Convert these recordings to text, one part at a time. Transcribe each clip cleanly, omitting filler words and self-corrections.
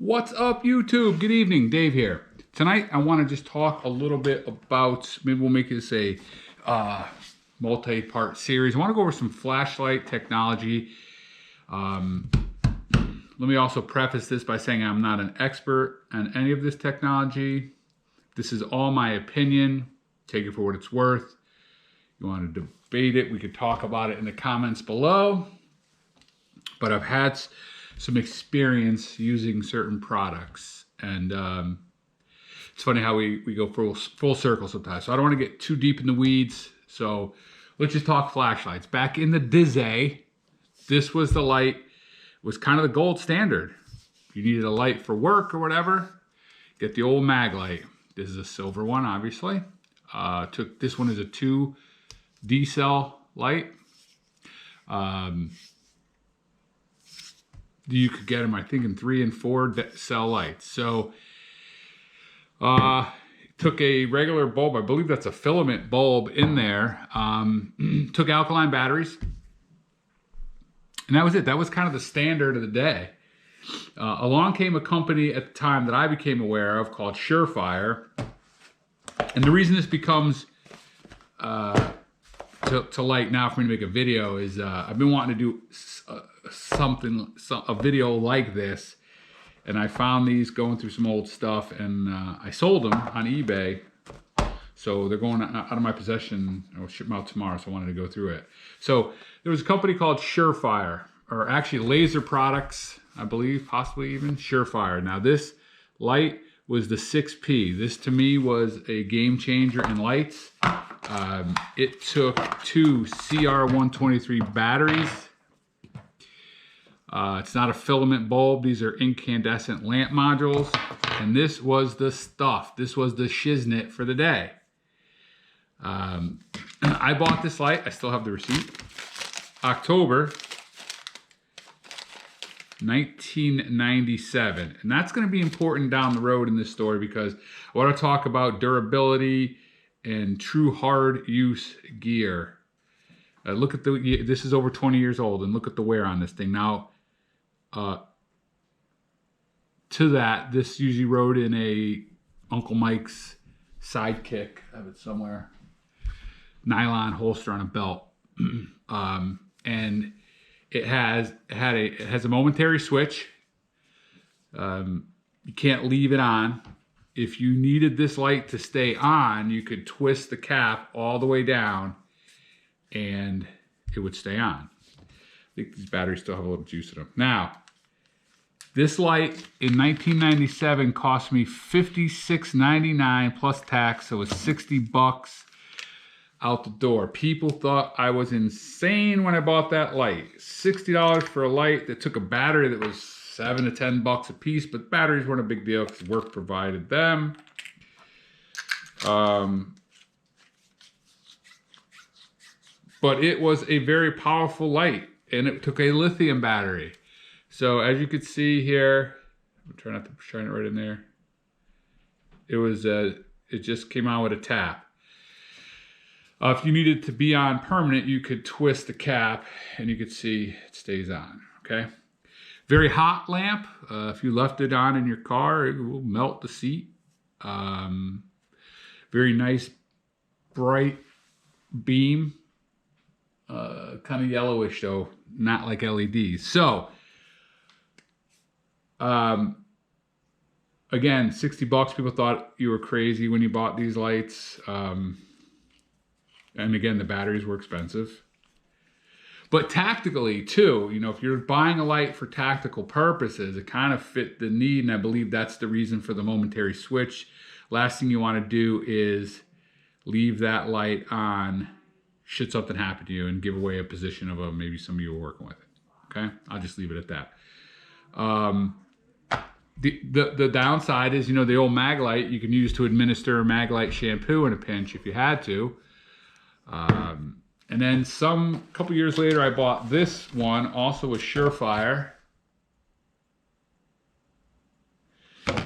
What's up, YouTube? Good evening, Dave here. Tonight, I want to just talk a little bit about, maybe we'll make this a multi-part series. I want to go over some flashlight technology. Let me also preface this by saying I'm not an expert on any of this technology. This is all my opinion. Take it for what it's worth. You want to debate it, we could talk about it in the comments below. But I've had some experience using certain products, and it's funny how we go full circle sometimes. So I don't want to get too deep in the weeds, so let's just talk flashlights. Back in the day, this was the light, was kind of the gold standard. You needed a light for work or whatever, get the old mag light. This is a silver one, obviously. This one is a 2D cell light. You could get them, I think, in 3 and 4 cell lights. So took a regular bulb, I believe that's a filament bulb in there, took alkaline batteries, and that was it. That was kind of the standard of the day. Along came a company at the time that I became aware of called Surefire. And the reason this becomes to light now for me to make a video is I've been wanting to do a video like this, and I found these going through some old stuff, and I sold them on eBay. So they're going out of my possession. I'll ship them out tomorrow, so I wanted to go through it. So there was a company called Surefire, or actually Laser Products, I believe, possibly even Surefire. Now this light was the 6P. This to me was a game changer in lights. It took 2 CR123 batteries. It's not a filament bulb. These are incandescent lamp modules. And this was the stuff. This was the shiznit for the day. I bought this light. I still have the receipt. October 1997. And that's going to be important down the road in this story because I want to talk about durability and true hard use gear. Look at this is over 20 years old, and look at the wear on this thing. Now, to that, this usually rode in a Uncle Mike's Sidekick. I have it somewhere. Nylon holster on a belt. And it has a momentary switch. You can't leave it on. If you needed this light to stay on, you could twist the cap all the way down and it would stay on. I think these batteries still have a little juice in them. Now, this light in 1997 cost me $56.99 plus tax, so it was 60 bucks out the door. People thought I was insane when I bought that light. $60 for a light that took a battery that was 7 to 10 bucks a piece, but batteries weren't a big deal because work provided them. But it was a very powerful light, and it took a lithium battery. So as you can see here, I'm trying not to shine it right in there. It just came out with a tap. If you needed to be on permanent, you could twist the cap, and you could see it stays on. Okay. Very hot lamp. If you left it on in your car, it will melt the seat. Very nice, bright beam. Kind of yellowish though, not like LEDs. So, again, 60 bucks. People thought you were crazy when you bought these lights. And again, the batteries were expensive. But tactically too, you know, if you're buying a light for tactical purposes, it kind of fit the need, and I believe that's the reason for the momentary switch. Last thing you want to do is leave that light on should something happen to you and give away a position of maybe somebody you were working with. Okay, I'll just leave it at that. The downside is, you know, the old Maglite you can use to administer Maglite shampoo in a pinch if you had to. And then a couple years later, I bought this one, also a Surefire.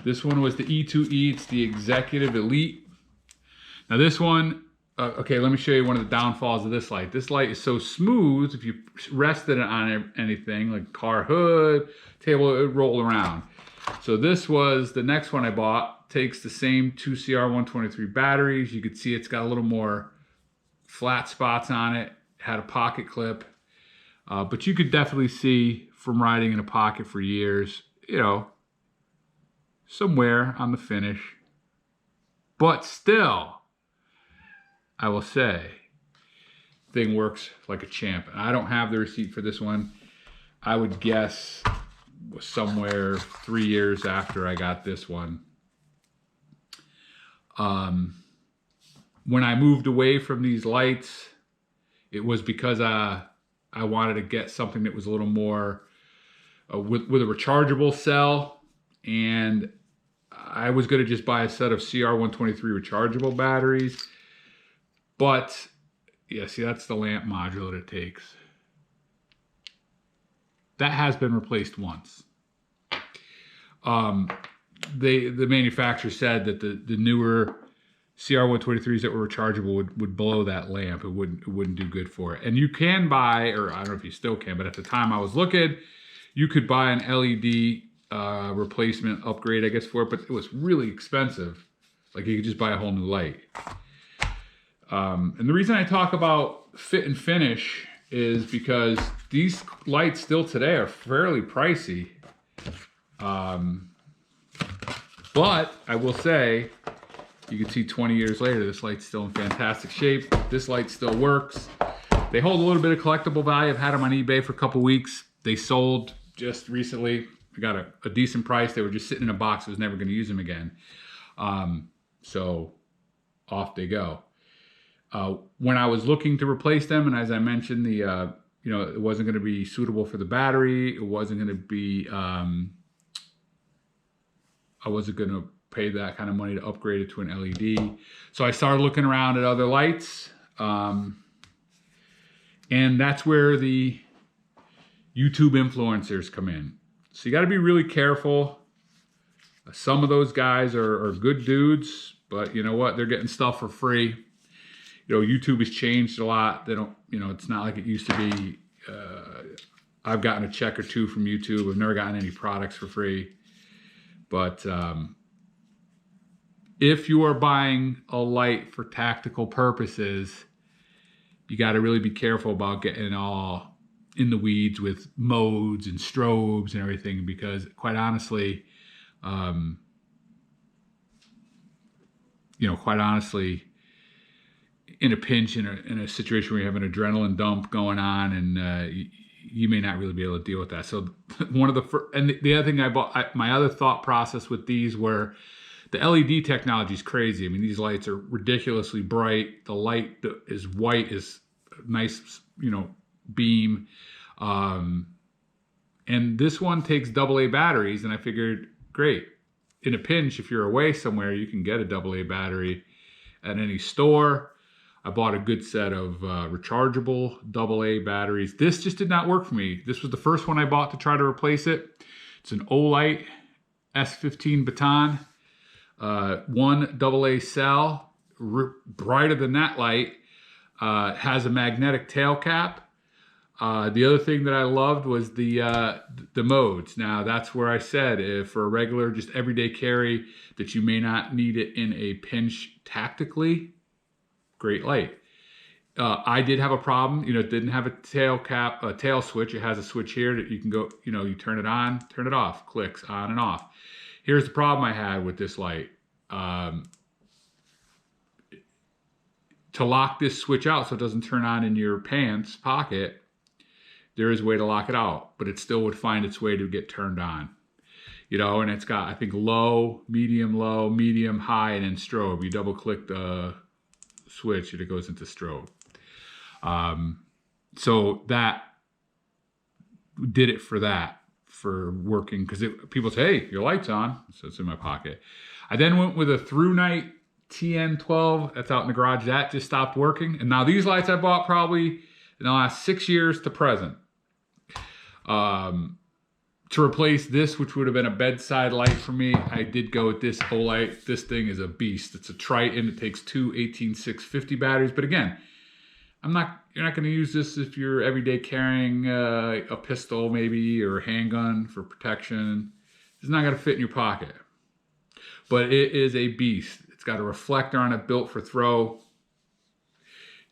This one was the E2E. It's the Executive Elite. Now this one, okay, let me show you one of the downfalls of this light. This light is so smooth, if you rested it on anything, like car hood, table, it would roll around. So this was the next one I bought. Takes the same 2CR123 batteries. You can see it's got a little more flat spots on it. Had a pocket clip. But you could definitely see from riding in a pocket for years, you know, some wear on the finish. But still, I will say, thing works like a champ. And I don't have the receipt for this one. I would guess somewhere 3 years after I got this one. When I moved away from these lights, it was because I wanted to get something that was a little more with a rechargeable cell, and I was going to just buy a set of CR123 rechargeable batteries. But yeah, see, that's the lamp module that it takes. That has been replaced once. The manufacturer said that the newer CR123s that were rechargeable would blow that lamp. It wouldn't do good for it. And you can buy, or I don't know if you still can, but at the time I was looking, you could buy an LED replacement upgrade, I guess, for it, but it was really expensive. Like, you could just buy a whole new light. And the reason I talk about fit and finish is because these lights still today are fairly pricey. But I will say, you can see 20 years later, this light's still in fantastic shape. This light still works. They hold a little bit of collectible value. I've had them on eBay for a couple weeks. They sold just recently. I got a decent price. They were just sitting in a box. I was never going to use them again. So off they go. When I was looking to replace them, and as I mentioned, it wasn't going to be suitable for the battery. It wasn't going to be, I wasn't going to pay that kind of money to upgrade it to an LED. So I started looking around at other lights. And that's where the YouTube influencers come in. So you got to be really careful. Some of those guys are good dudes, but you know what? They're getting stuff for free. You know, YouTube has changed a lot. They don't, it's not like it used to be. I've gotten a check or two from YouTube. I've never gotten any products for free. But if you are buying a light for tactical purposes, you got to really be careful about getting all in the weeds with modes and strobes and everything, because quite honestly, in a pinch, in a situation where you have an adrenaline dump going on, and you may not really be able to deal with that. So one of the other thing I bought, my other thought process with these were, the LED technology is crazy. I mean, these lights are ridiculously bright. The light that is white is a nice, beam. And this one takes AA batteries, and I figured, great. In a pinch, if you're away somewhere, you can get a AA battery at any store. I bought a good set of rechargeable AA batteries. This just did not work for me. This was the first one I bought to try to replace it. It's an Olight S15 baton. One AA cell, brighter than that light, has a magnetic tail cap. The other thing that I loved was the modes. Now, that's where I said, if for a regular, just everyday carry, that you may not need it in a pinch tactically, great light. I did have a problem. It didn't have a tail switch. It has a switch here that you can go, you turn it on, turn it off, clicks on and off. Here's the problem I had with this light. To lock this switch out so it doesn't turn on in your pants pocket, there is a way to lock it out, but it still would find its way to get turned on. And it's got, I think, low, medium, high, and then strobe. You double click the switch and it goes into strobe. So that did it for working, because people say, hey, your light's on, so it's in my pocket. I then went with a through night TN12 that's out in the garage. That just stopped working. And now these lights I bought probably in the last 6 years to present. To replace this, which would have been a bedside light for me, I did go with this Olight. This thing is a beast. It's a Triton. It takes two 18650 batteries. But again, you're not going to use this if you're everyday carrying a pistol maybe, or a handgun for protection. It's not gonna fit in your pocket. But it is a beast. It's got a reflector on it built for throw.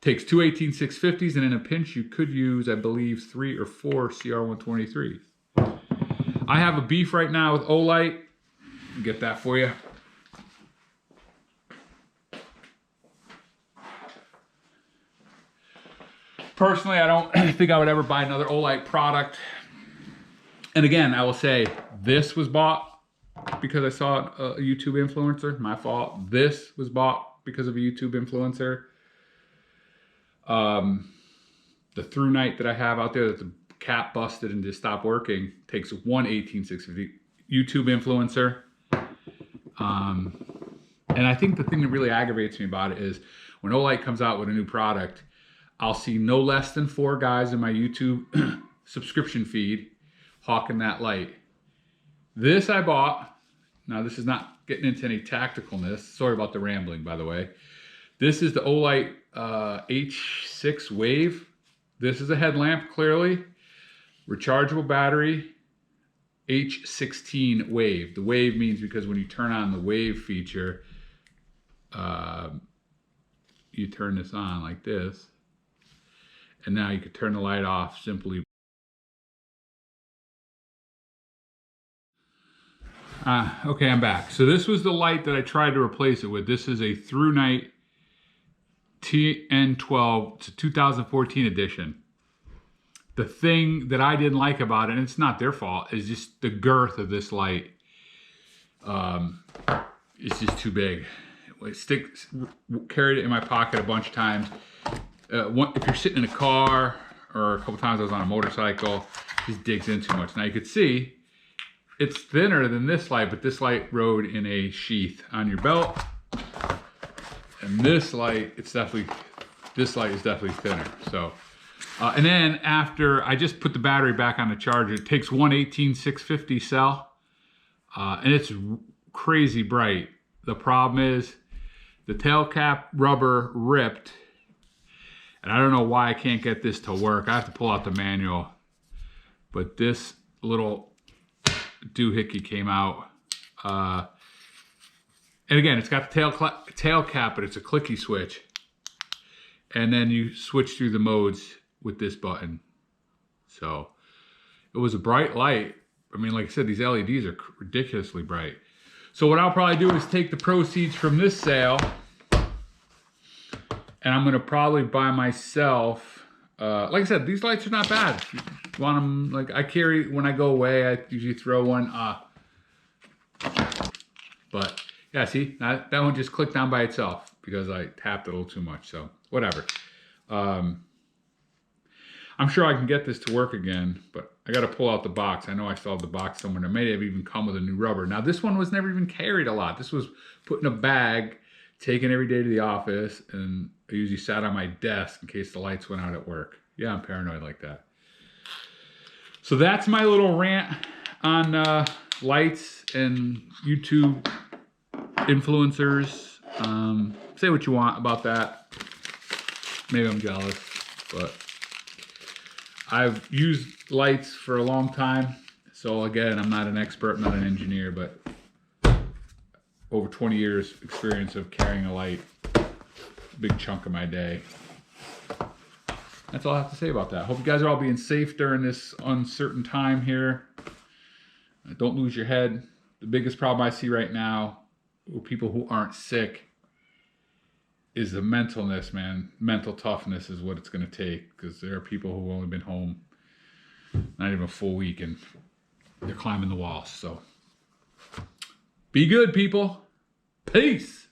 Takes two 18650s, and in a pinch, you could use, I believe, 3 or 4 CR123s. I have a beef right now with Olight. I'll get that for you. Personally, I don't think I would ever buy another Olight product. And again, I will say, this was bought because I saw a YouTube influencer. My fault. This was bought because of a YouTube influencer. The through night that I have out there that the cap busted and just stopped working takes one 18650 YouTube influencer. And I think the thing that really aggravates me about it is when Olight comes out with a new product, I'll see no less than 4 guys in my YouTube subscription feed hawking that light. This I bought. Now this is not getting into any tacticalness. Sorry about the rambling, by the way. This is the Olight H6 Wave. This is a headlamp, clearly. Rechargeable battery, H16 Wave. The wave means because when you turn on the wave feature, you turn this on like this. And now you can turn the light off simply. Okay, I'm back. So this was the light that I tried to replace it with. This is a Through Night TN12. It's a 2014 edition. The thing that I didn't like about it, and it's not their fault, is just the girth of this light. It's just too big. Carried it in my pocket a bunch of times. If you're sitting in a car, or a couple times I was on a motorcycle, it just digs in too much. Now you could see it's thinner than this light, but this light rode in a sheath on your belt. And this light, this light is definitely thinner. So, and then after I just put the battery back on the charger, it takes one 18650 cell, and it's crazy bright. The problem is the tail cap rubber ripped, and I don't know why I can't get this to work. I have to pull out the manual, but this little doohickey came out. And again, it's got the tail cap, but it's a clicky switch. And then you switch through the modes with this button. So it was a bright light. I mean, like I said, these LEDs are ridiculously bright. So what I'll probably do is take the proceeds from this sale, and I'm gonna probably buy myself, like I said, these lights are not bad. If you want them, like I carry, when I go away, I usually throw one. But yeah, see, that one just clicked down by itself because I tapped it a little too much, so whatever. I'm sure I can get this to work again, but I gotta pull out the box. I know I still have the box somewhere. It may have even come with a new rubber. Now this one was never even carried a lot. This was put in a bag, taken every day to the office, and I usually sat on my desk in case the lights went out at work. Yeah, I'm paranoid like that. So that's my little rant on lights and YouTube influencers. Say what you want about that. Maybe I'm jealous, but I've used lights for a long time. So again, I'm not an expert, I'm not an engineer, but over 20 years experience of carrying a light, a big chunk of my day. That's all I have to say about that. Hope you guys are all being safe during this uncertain time here. Don't lose your head. The biggest problem I see right now with people who aren't sick is the mentalness, man. Mental toughness is what it's going to take, because there are people who've only been home not even a full week and they're climbing the walls. So be good, people. Peace.